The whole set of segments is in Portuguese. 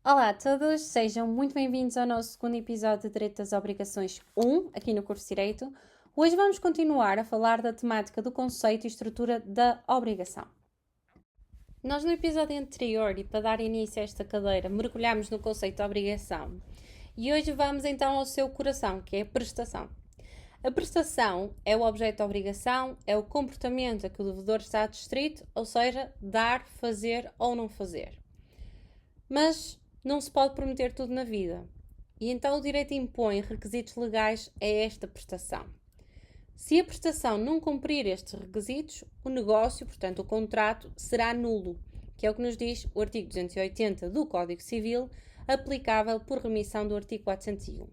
Olá a todos, sejam muito bem-vindos ao nosso segundo episódio de Direito das Obrigações 1, aqui no curso Direito. Hoje vamos continuar a falar da temática do conceito e estrutura da obrigação. Nós no episódio anterior, e para dar início a esta cadeira, mergulhámos no conceito de obrigação. E hoje vamos então ao seu coração, que é a prestação. A prestação é o objeto da obrigação, é o comportamento a que o devedor está adstrito, ou seja, dar, fazer ou não fazer. Mas não se pode prometer tudo na vida. E então o direito impõe requisitos legais a esta prestação. Se a prestação não cumprir estes requisitos, o negócio, portanto o contrato, será nulo, que é o que nos diz o artigo 280 do Código Civil, aplicável por remissão do artigo 401.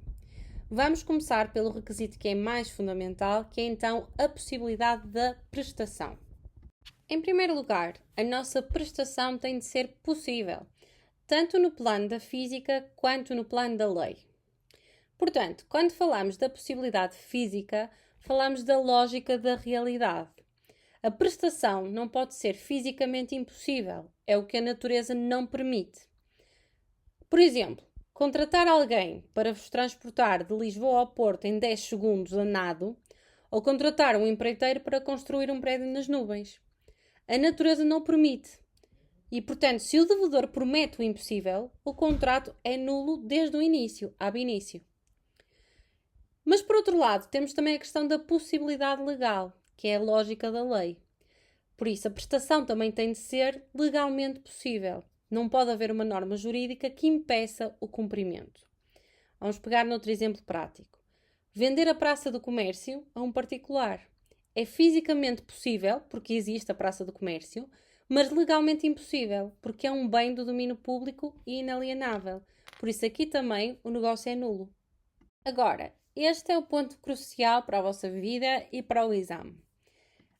Vamos começar pelo requisito que é mais fundamental, que é então a possibilidade da prestação. Em primeiro lugar, a nossa prestação tem de ser possível, tanto no plano da física quanto no plano da lei. Portanto, quando falamos da possibilidade física, falamos da lógica da realidade. A prestação não pode ser fisicamente impossível, é o que a natureza não permite. Por exemplo, contratar alguém para vos transportar de Lisboa ao Porto em 10 segundos a nado, ou contratar um empreiteiro para construir um prédio nas nuvens. A natureza não permite. E, portanto, se o devedor promete o impossível, o contrato é nulo desde o início, ab início. Mas, por outro lado, temos também a questão da possibilidade legal, que é a lógica da lei. Por isso, a prestação também tem de ser legalmente possível. Não pode haver uma norma jurídica que impeça o cumprimento. Vamos pegar noutro exemplo prático. Vender a praça do comércio a um particular. É fisicamente possível, porque existe a praça do comércio, mas legalmente impossível, porque é um bem do domínio público e inalienável. Por isso aqui também o negócio é nulo. Agora, este é o ponto crucial para a vossa vida e para o exame.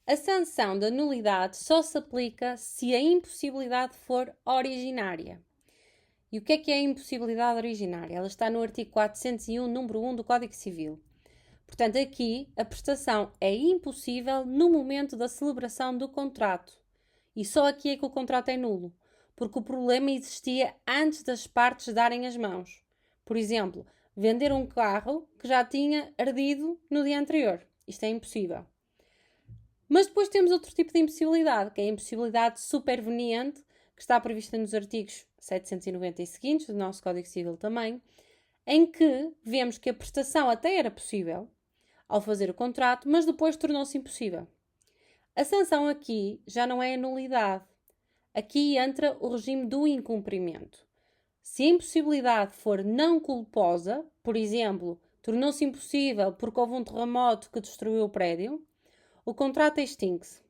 A sanção da nulidade só se aplica se a impossibilidade for originária. E o que é a impossibilidade originária? Ela está no artigo 401, número 1 do Código Civil. Portanto, aqui a prestação é impossível no momento da celebração do contrato. E só aqui é que o contrato é nulo, porque o problema existia antes das partes darem as mãos. Por exemplo, vender um carro que já tinha ardido no dia anterior. Isto é impossível. Mas depois temos outro tipo de impossibilidade, que é a impossibilidade superveniente, que está prevista nos artigos 790 e seguintes do nosso Código Civil também, em que vemos que a prestação até era possível ao fazer o contrato, mas depois tornou-se impossível. A sanção aqui já não é a nulidade. Aqui entra o regime do incumprimento. Se a impossibilidade for não culposa, por exemplo, tornou-se impossível porque houve um terremoto que destruiu o prédio, o contrato extingue-se.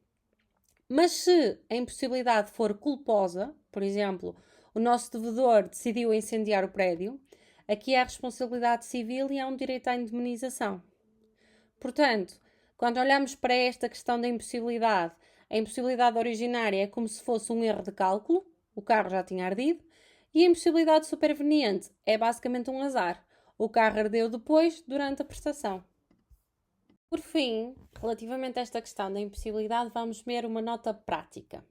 Mas se a impossibilidade for culposa, por exemplo, o nosso devedor decidiu incendiar o prédio, aqui há responsabilidade civil e há um direito à indemnização. Portanto, quando olhamos para esta questão da impossibilidade, a impossibilidade originária é como se fosse um erro de cálculo, o carro já tinha ardido, e a impossibilidade superveniente é basicamente um azar. O carro ardeu depois, durante a prestação. Por fim, relativamente a esta questão da impossibilidade, vamos ver uma nota prática.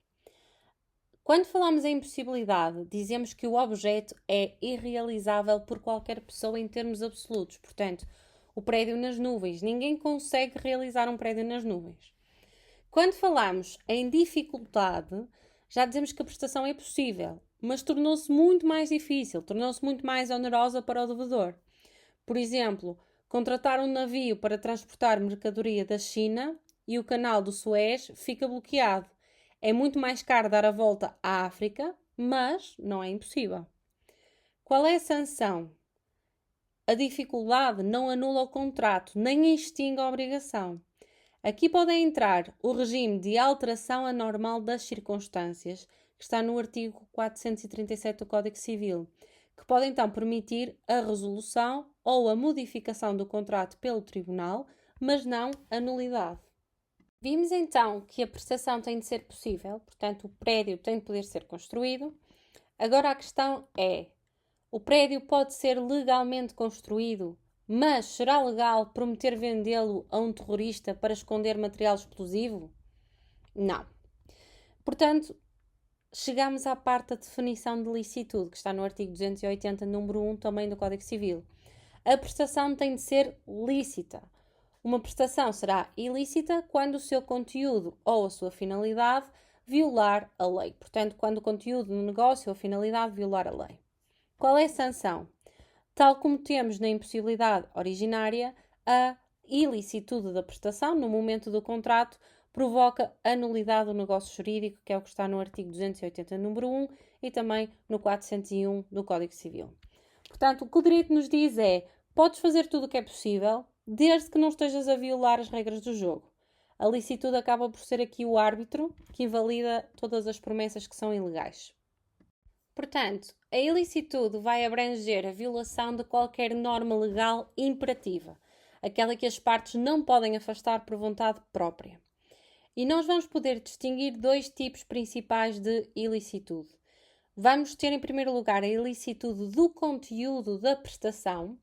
Quando falamos em impossibilidade, dizemos que o objeto é irrealizável por qualquer pessoa em termos absolutos. Portanto, o prédio nas nuvens. Ninguém consegue realizar um prédio nas nuvens. Quando falamos em dificuldade, já dizemos que a prestação é possível, mas tornou-se muito mais difícil, tornou-se muito mais onerosa para o devedor. Por exemplo, contratar um navio para transportar mercadoria da China e o canal do Suez fica bloqueado. É muito mais caro dar a volta à África, mas não é impossível. Qual é a sanção? A dificuldade não anula o contrato, nem extingue a obrigação. Aqui pode entrar o regime de alteração anormal das circunstâncias, que está no artigo 437 do Código Civil, que pode então permitir a resolução ou a modificação do contrato pelo tribunal, mas não a nulidade. Vimos então que a prestação tem de ser possível, portanto o prédio tem de poder ser construído. Agora a questão é, o prédio pode ser legalmente construído, mas será legal prometer vendê-lo a um terrorista para esconder material explosivo? Não. Portanto, chegamos à parte da definição de licitude, que está no artigo 280, número 1, também do Código Civil. A prestação tem de ser lícita. Uma prestação será ilícita quando o seu conteúdo ou a sua finalidade violar a lei. Portanto, quando o conteúdo do negócio ou a finalidade violar a lei. Qual é a sanção? Tal como temos na impossibilidade originária, a ilicitude da prestação no momento do contrato provoca a nulidade do negócio jurídico, que é o que está no artigo 280, número 1 e também no 401 do Código Civil. Portanto, o que o direito nos diz é: podes fazer tudo o que é possível, desde que não estejas a violar as regras do jogo. A licitude acaba por ser aqui o árbitro que invalida todas as promessas que são ilegais. Portanto, a ilicitude vai abranger a violação de qualquer norma legal imperativa, aquela que as partes não podem afastar por vontade própria. E nós vamos poder distinguir dois tipos principais de ilicitude. Vamos ter, em primeiro lugar, a ilicitude do conteúdo da prestação,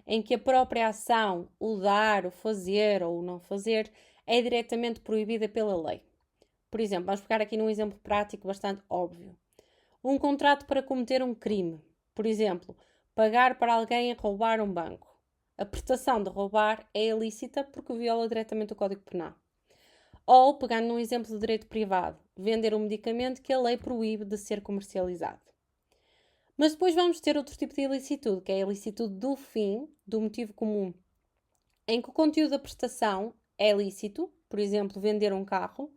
em que a própria ação, o dar, o fazer ou o não fazer, é diretamente proibida pela lei. Por exemplo, vamos pegar aqui num exemplo prático bastante óbvio. Um contrato para cometer um crime. Por exemplo, pagar para alguém a roubar um banco. A prestação de roubar é ilícita porque viola diretamente o Código Penal. Ou, pegando num exemplo de direito privado, vender um medicamento que a lei proíbe de ser comercializado. Mas depois vamos ter outro tipo de ilicitude, que é a ilicitude do fim, do motivo comum, em que o conteúdo da prestação é lícito, por exemplo, vender um carro,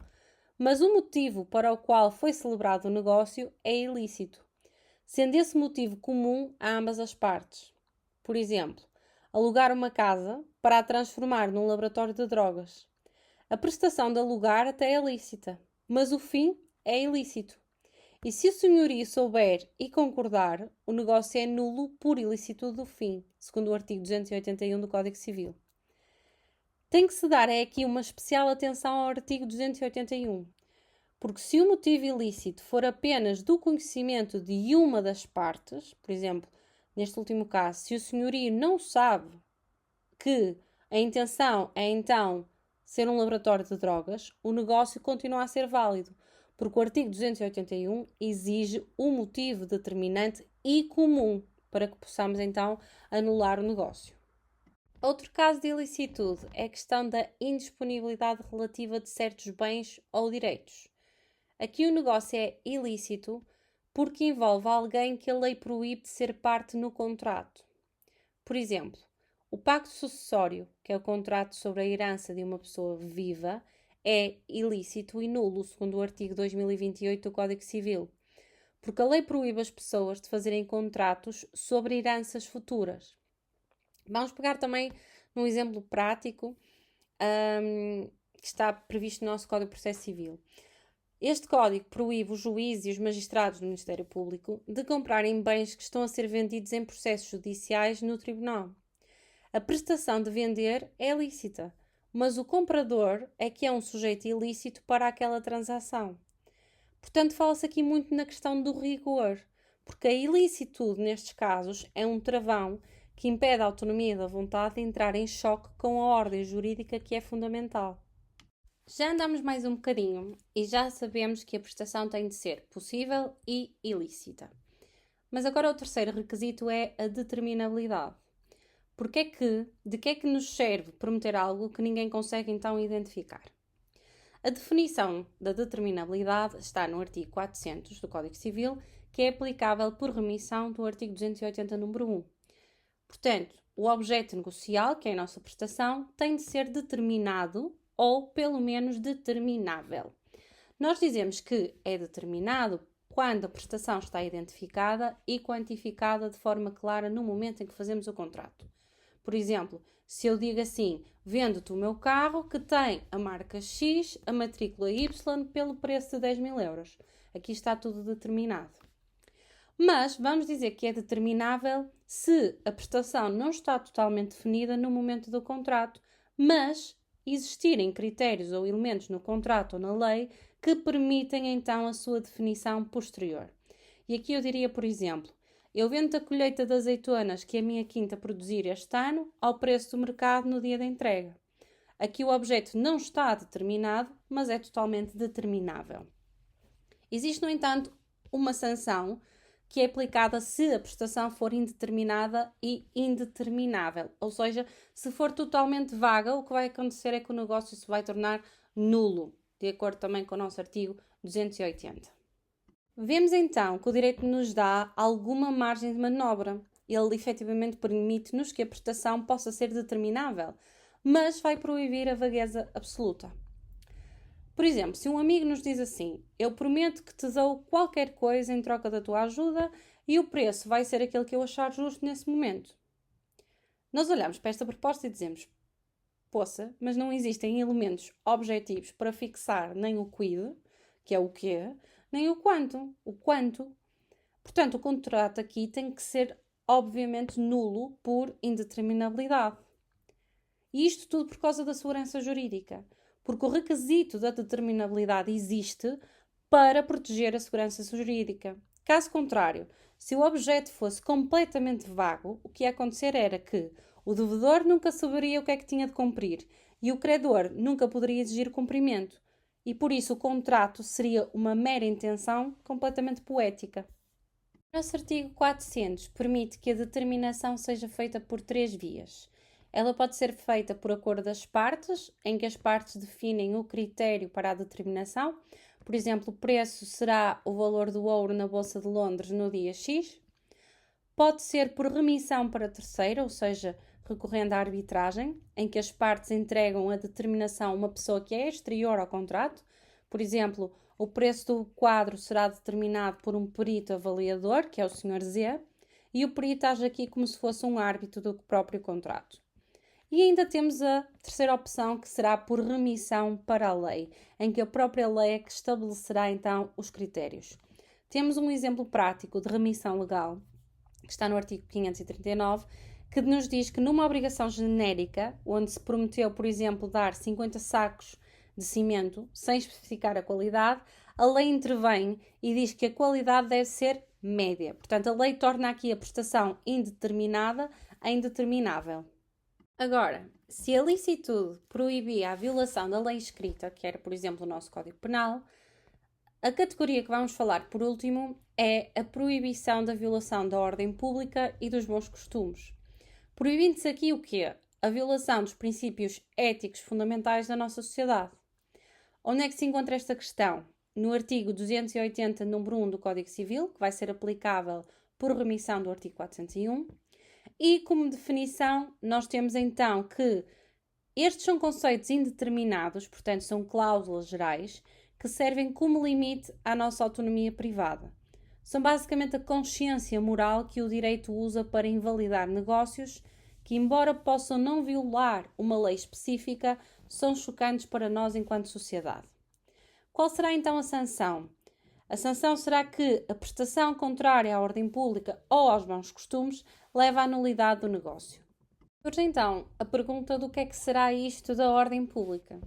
mas o motivo para o qual foi celebrado o negócio é ilícito, sendo esse motivo comum a ambas as partes. Por exemplo, alugar uma casa para a transformar num laboratório de drogas. A prestação de alugar até é lícita, mas o fim é ilícito. E se o senhorio souber e concordar, o negócio é nulo por ilicitude do fim, segundo o artigo 281 do Código Civil. Tem que se dar aqui uma especial atenção ao artigo 281, porque se o motivo ilícito for apenas do conhecimento de uma das partes, por exemplo, neste último caso, se o senhorio não sabe que a intenção é então ser um laboratório de drogas, o negócio continua a ser válido, porque o artigo 281 exige um motivo determinante e comum para que possamos então anular o negócio. Outro caso de ilicitude é a questão da indisponibilidade relativa de certos bens ou direitos. Aqui o negócio é ilícito porque envolve alguém que a lei proíbe de ser parte no contrato. Por exemplo, o pacto sucessório, que é o contrato sobre a herança de uma pessoa viva, é ilícito e nulo, segundo o artigo 2028 do Código Civil, porque a lei proíbe as pessoas de fazerem contratos sobre heranças futuras. Vamos pegar também num exemplo prático que está previsto no nosso Código de Processo Civil. Este código proíbe os juízes e os magistrados do Ministério Público de comprarem bens que estão a ser vendidos em processos judiciais no tribunal. A prestação de vender é lícita, mas o comprador é que é um sujeito ilícito para aquela transação. Portanto, fala-se aqui muito na questão do rigor, porque a ilicitude nestes casos é um travão que impede a autonomia da vontade de entrar em choque com a ordem jurídica que é fundamental. Já andamos mais um bocadinho e já sabemos que a prestação tem de ser possível e ilícita. Mas agora o terceiro requisito é a determinabilidade. De que é que nos serve prometer algo que ninguém consegue então identificar? A definição da determinabilidade está no artigo 400 do Código Civil, que é aplicável por remissão do artigo 280, número 1. Portanto, o objeto negocial, que é a nossa prestação, tem de ser determinado ou, pelo menos, determinável. Nós dizemos que é determinado quando a prestação está identificada e quantificada de forma clara no momento em que fazemos o contrato. Por exemplo, se eu digo assim, vendo-te o meu carro que tem a marca X, a matrícula Y, pelo preço de 10.000 euros. Aqui está tudo determinado. Mas vamos dizer que é determinável se a prestação não está totalmente definida no momento do contrato, mas existirem critérios ou elementos no contrato ou na lei que permitem então a sua definição posterior. E aqui eu diria, por exemplo, eu vendo a colheita de azeitonas que a minha quinta produzir este ano ao preço do mercado no dia da entrega. Aqui o objeto não está determinado, mas é totalmente determinável. Existe, no entanto, uma sanção que é aplicada se a prestação for indeterminada e indeterminável. Ou seja, se for totalmente vaga, o que vai acontecer é que o negócio se vai tornar nulo, de acordo também com o nosso artigo 280. Vemos então que o direito nos dá alguma margem de manobra. Ele efetivamente permite-nos que a prestação possa ser determinável, mas vai proibir a vagueza absoluta. Por exemplo, se um amigo nos diz assim: eu prometo que te dou qualquer coisa em troca da tua ajuda e o preço vai ser aquele que eu achar justo nesse momento. Nós olhamos para esta proposta e dizemos: poça, mas não existem elementos objetivos para fixar nem o quid, que é o quê, nem o quanto, o quanto. Portanto, o contrato aqui tem que ser obviamente nulo por indeterminabilidade. E isto tudo por causa da segurança jurídica, porque o requisito da determinabilidade existe para proteger a segurança jurídica. Caso contrário, se o objeto fosse completamente vago, o que ia acontecer era que o devedor nunca saberia o que é que tinha de cumprir e o credor nunca poderia exigir cumprimento. E por isso o contrato seria uma mera intenção completamente poética. O nosso artigo 400 permite que a determinação seja feita por 3 vias. Ela pode ser feita por acordo das partes, em que as partes definem o critério para a determinação. Por exemplo, o preço será o valor do ouro na Bolsa de Londres no dia X. Pode ser por remissão para terceiro, ou seja, recorrendo à arbitragem, em que as partes entregam a determinação a uma pessoa que é exterior ao contrato. Por exemplo, o preço do quadro será determinado por um perito avaliador, que é o Sr. Z, e o perito age aqui como se fosse um árbitro do próprio contrato. E ainda temos a terceira opção, que será por remissão para a lei, em que a própria lei é que estabelecerá então os critérios. Temos um exemplo prático de remissão legal, que está no artigo 539, que nos diz que numa obrigação genérica, onde se prometeu, por exemplo, dar 50 sacos de cimento, sem especificar a qualidade, a lei intervém e diz que a qualidade deve ser média. Portanto, a lei torna aqui a prestação indeterminada a indeterminável. Agora, se a licitude proibia a violação da lei escrita, que era, por exemplo, o nosso Código Penal, a categoria que vamos falar por último é a proibição da violação da ordem pública e dos bons costumes. Proibindo-se aqui o quê? A violação dos princípios éticos fundamentais da nossa sociedade. Onde é que se encontra esta questão? No artigo 280, número 1 do Código Civil, que vai ser aplicável por remissão do artigo 401. E como definição, nós temos então que estes são conceitos indeterminados, portanto são cláusulas gerais, que servem como limite à nossa autonomia privada. São basicamente a consciência moral que o direito usa para invalidar negócios que, embora possam não violar uma lei específica, são chocantes para nós enquanto sociedade. Qual será então a sanção? A sanção será que a prestação contrária à ordem pública ou aos bons costumes leva à nulidade do negócio. Surge então a pergunta do que é que será isto da ordem pública.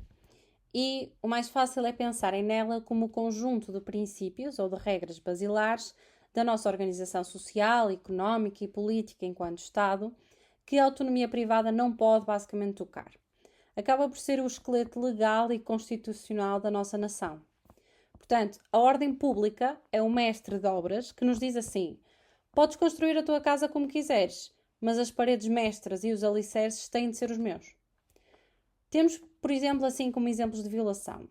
E o mais fácil é pensarem nela como o conjunto de princípios ou de regras basilares da nossa organização social, económica e política enquanto Estado, que a autonomia privada não pode basicamente tocar. Acaba por ser o esqueleto legal e constitucional da nossa nação. Portanto, a ordem pública é o mestre de obras que nos diz assim: podes construir a tua casa como quiseres, mas as paredes mestras e os alicerces têm de ser os meus. Temos, por exemplo, assim como exemplos de violação.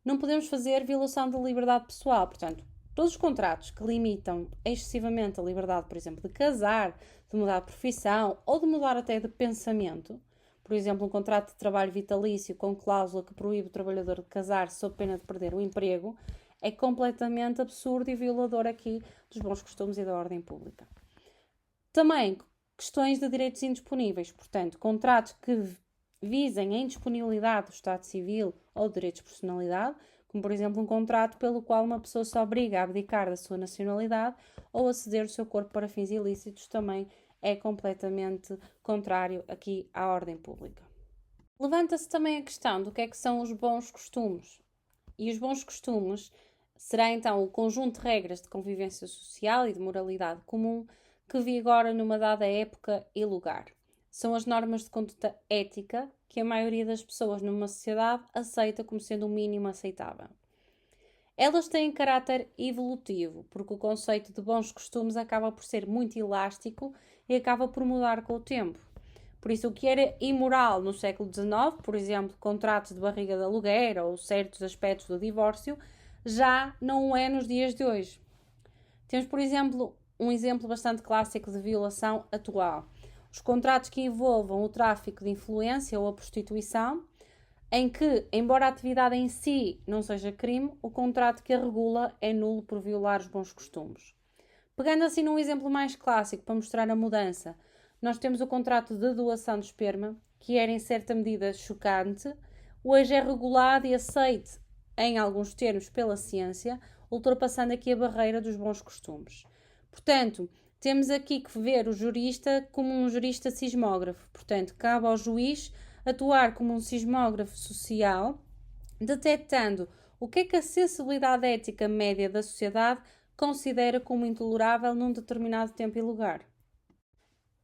Não podemos fazer violação da liberdade pessoal, portanto, todos os contratos que limitam excessivamente a liberdade, por exemplo, de casar, de mudar de profissão ou de mudar até de pensamento, por exemplo, um contrato de trabalho vitalício com cláusula que proíbe o trabalhador de casar sob pena de perder o emprego, é completamente absurdo e violador aqui dos bons costumes e da ordem pública. Também questões de direitos indisponíveis, portanto, contratos que visem a indisponibilidade do Estado Civil ou de direitos de personalidade, como por exemplo um contrato pelo qual uma pessoa se obriga a abdicar da sua nacionalidade ou a ceder o seu corpo para fins ilícitos, também é completamente contrário aqui à ordem pública. Levanta-se também a questão do que é que são os bons costumes. E os bons costumes será então o conjunto de regras de convivência social e de moralidade comum que vigora numa dada época e lugar. São as normas de conduta ética que a maioria das pessoas numa sociedade aceita como sendo o mínimo aceitável. Elas têm caráter evolutivo, porque o conceito de bons costumes acaba por ser muito elástico e acaba por mudar com o tempo. Por isso, o que era imoral no século XIX, por exemplo, contratos de barriga de aluguer ou certos aspectos do divórcio, já não é nos dias de hoje. Temos, por exemplo, um exemplo bastante clássico de violação atual. Os contratos que envolvam o tráfico de influência ou a prostituição, em que, embora a atividade em si não seja crime, o contrato que a regula é nulo por violar os bons costumes. Pegando assim num exemplo mais clássico para mostrar a mudança, nós temos o contrato de doação de esperma, que era em certa medida chocante, hoje é regulado e aceito em alguns termos pela ciência, ultrapassando aqui a barreira dos bons costumes. Portanto, temos aqui que ver o jurista como um jurista sismógrafo. Portanto, cabe ao juiz atuar como um sismógrafo social, detectando o que a sensibilidade ética média da sociedade considera como intolerável num determinado tempo e lugar.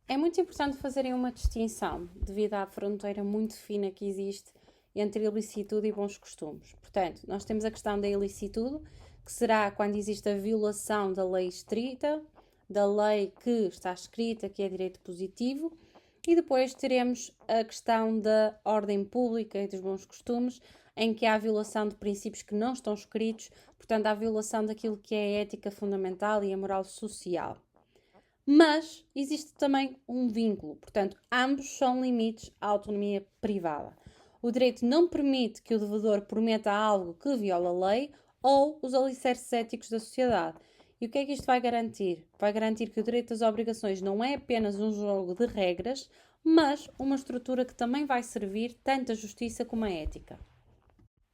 É muito importante fazerem uma distinção, devido à fronteira muito fina que existe entre ilicitude e bons costumes. Portanto, nós temos a questão da ilicitude, que será quando existe a violação da lei estrita, da lei que está escrita, que é direito positivo, e depois teremos a questão da ordem pública e dos bons costumes, em que há a violação de princípios que não estão escritos, portanto, há a violação daquilo que é a ética fundamental e a moral social. Mas existe também um vínculo, portanto, ambos são limites à autonomia privada. O direito não permite que o devedor prometa algo que viola a lei ou os alicerces éticos da sociedade. E o que é que isto vai garantir? Vai garantir que o direito das obrigações não é apenas um jogo de regras, mas uma estrutura que também vai servir tanto a justiça como a ética.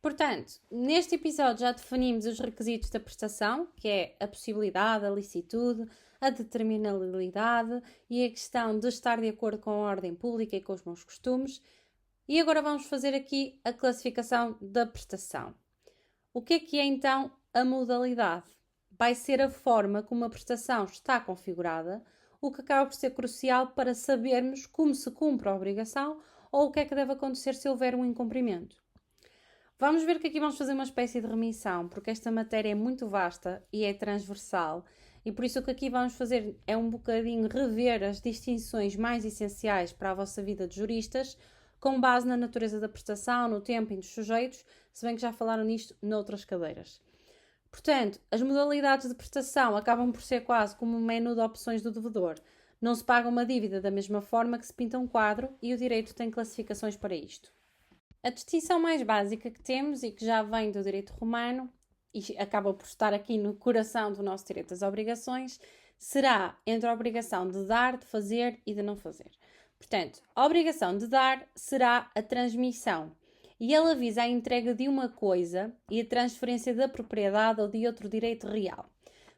Portanto, neste episódio já definimos os requisitos da prestação, que é a possibilidade, a licitude, a determinabilidade e a questão de estar de acordo com a ordem pública e com os bons costumes. E agora vamos fazer aqui a classificação da prestação. O que é então a modalidade? Vai ser a forma como a prestação está configurada, o que acaba por ser crucial para sabermos como se cumpre a obrigação ou o que é que deve acontecer se houver um incumprimento. Vamos ver que aqui vamos fazer uma espécie de remissão, porque esta matéria é muito vasta e é transversal, e por isso o que aqui vamos fazer é um bocadinho rever as distinções mais essenciais para a vossa vida de juristas, com base na natureza da prestação, no tempo e nos sujeitos, se bem que já falaram nisto noutras cadeiras. Portanto, as modalidades de prestação acabam por ser quase como um menu de opções do devedor. Não se paga uma dívida da mesma forma que se pinta um quadro e o direito tem classificações para isto. A distinção mais básica que temos e que já vem do direito romano e acaba por estar aqui no coração do nosso direito das obrigações, será entre a obrigação de dar, de fazer e de não fazer. Portanto, a obrigação de dar será a transmissão e ela visa a entrega de uma coisa e a transferência da propriedade ou de outro direito real.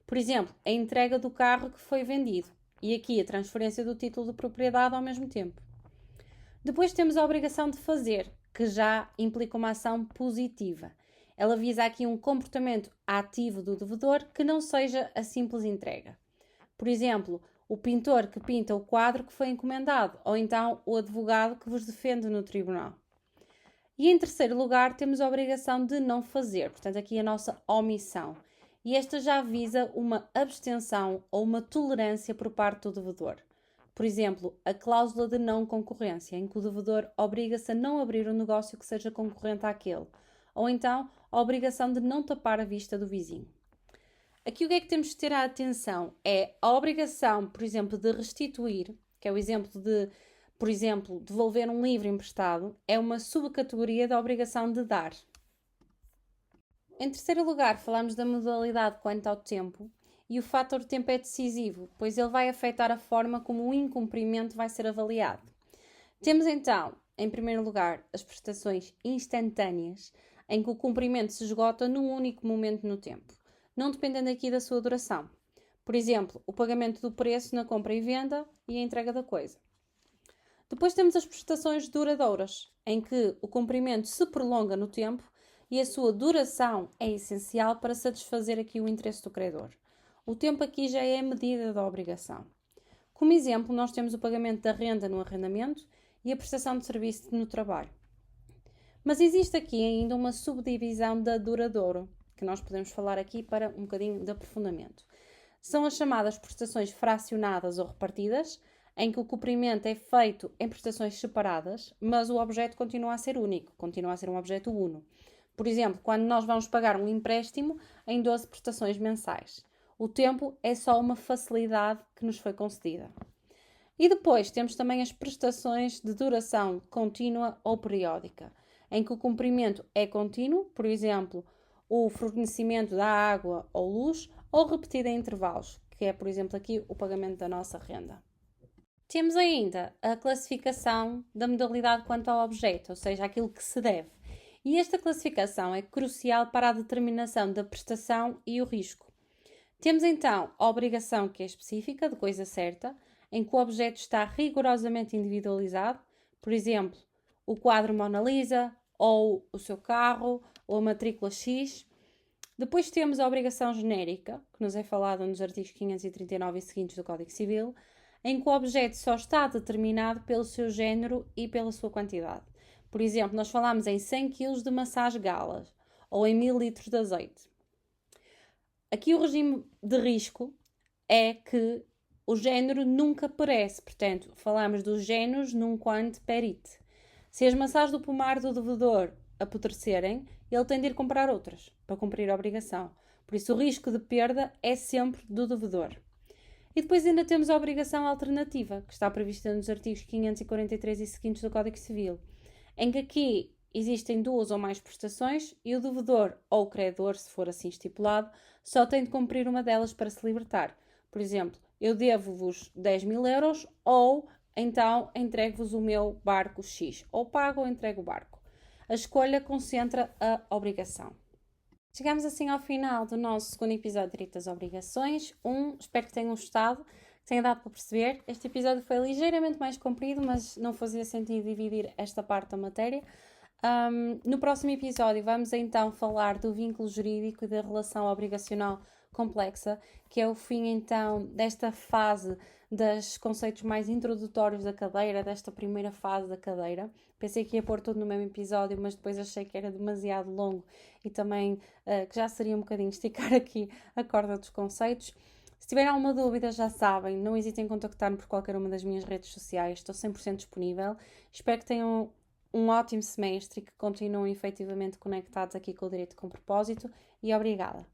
Por exemplo, a entrega do carro que foi vendido e aqui a transferência do título de propriedade ao mesmo tempo. Depois temos a obrigação de fazer, que já implica uma ação positiva. Ela visa aqui um comportamento ativo do devedor que não seja a simples entrega. Por exemplo, o pintor que pinta o quadro que foi encomendado, ou então o advogado que vos defende no tribunal. E em terceiro lugar, temos a obrigação de não fazer, portanto aqui a nossa omissão. E esta já visa uma abstenção ou uma tolerância por parte do devedor. Por exemplo, a cláusula de não concorrência, em que o devedor obriga-se a não abrir um negócio que seja concorrente àquele. Ou então, a obrigação de não tapar a vista do vizinho. Aqui o que é que temos de ter a atenção? É a obrigação, por exemplo, de restituir, que é o exemplo de, por exemplo, devolver um livro emprestado, é uma subcategoria da obrigação de dar. Em terceiro lugar, falamos da modalidade quanto ao tempo. E o fator tempo é decisivo, pois ele vai afetar a forma como o incumprimento vai ser avaliado. Temos então, em primeiro lugar, as prestações instantâneas, em que o cumprimento se esgota num único momento no tempo, não dependendo aqui da sua duração. Por exemplo, o pagamento do preço na compra e venda e a entrega da coisa. Depois temos as prestações duradouras, em que o cumprimento se prolonga no tempo e a sua duração é essencial para satisfazer aqui o interesse do credor. O tempo aqui já é a medida da obrigação. Como exemplo, nós temos o pagamento da renda no arrendamento e a prestação de serviço no trabalho. Mas existe aqui ainda uma subdivisão da duradouro, que nós podemos falar aqui para um bocadinho de aprofundamento. São as chamadas prestações fracionadas ou repartidas, em que o cumprimento é feito em prestações separadas, mas o objeto continua a ser único, continua a ser um objeto uno. Por exemplo, quando nós vamos pagar um empréstimo em 12 prestações mensais. O tempo é só uma facilidade que nos foi concedida. E depois temos também as prestações de duração contínua ou periódica, em que o cumprimento é contínuo, por exemplo, o fornecimento da água ou luz, ou repetido em intervalos, que é, por exemplo, aqui o pagamento da nossa renda. Temos ainda a classificação da modalidade quanto ao objeto, ou seja, aquilo que se deve. E esta classificação é crucial para a determinação da prestação e o risco. Temos então a obrigação, que é específica, de coisa certa, em que o objeto está rigorosamente individualizado, por exemplo, o quadro Mona Lisa, ou o seu carro, ou a matrícula X. Depois temos a obrigação genérica, que nos é falada nos artigos 539 e seguintes do Código Civil, em que o objeto só está determinado pelo seu género e pela sua quantidade. Por exemplo, nós falamos em 100 kg de maçãs galas ou em 1000 litros de azeite. Aqui o regime de risco é que o género nunca perece, portanto, falamos dos géneros num quant perit. Se as maçãs do pomar do devedor apodrecerem, ele tem de ir comprar outras para cumprir a obrigação. Por isso, o risco de perda é sempre do devedor. E depois ainda temos a obrigação alternativa, que está prevista nos artigos 543 e seguintes do Código Civil, em que aqui existem duas ou mais prestações e o devedor ou o credor, se for assim estipulado, só tem de cumprir uma delas para se libertar. Por exemplo, eu devo-vos 10.000 euros ou então entrego-vos o meu barco X. Ou pago ou entrego o barco. A escolha concentra a obrigação. Chegamos assim ao final do nosso segundo episódio de Direito das Obrigações. Espero que tenham gostado, que tenha dado para perceber. Este episódio foi ligeiramente mais comprido, mas não fazia sentido dividir esta parte da matéria. No próximo episódio vamos então falar do vínculo jurídico e da relação obrigacional complexa, que é o fim então desta fase dos conceitos mais introdutórios da cadeira, desta primeira fase da cadeira. Pensei que ia pôr tudo no mesmo episódio, mas depois achei que era demasiado longo e também que já seria um bocadinho esticar aqui a corda dos conceitos. Se tiverem alguma dúvida, já sabem, não hesitem em contactar-me por qualquer uma das minhas redes sociais, estou 100% disponível. Espero que tenham um ótimo semestre e que continuem efetivamente conectados aqui com o Direito com Propósito e obrigada!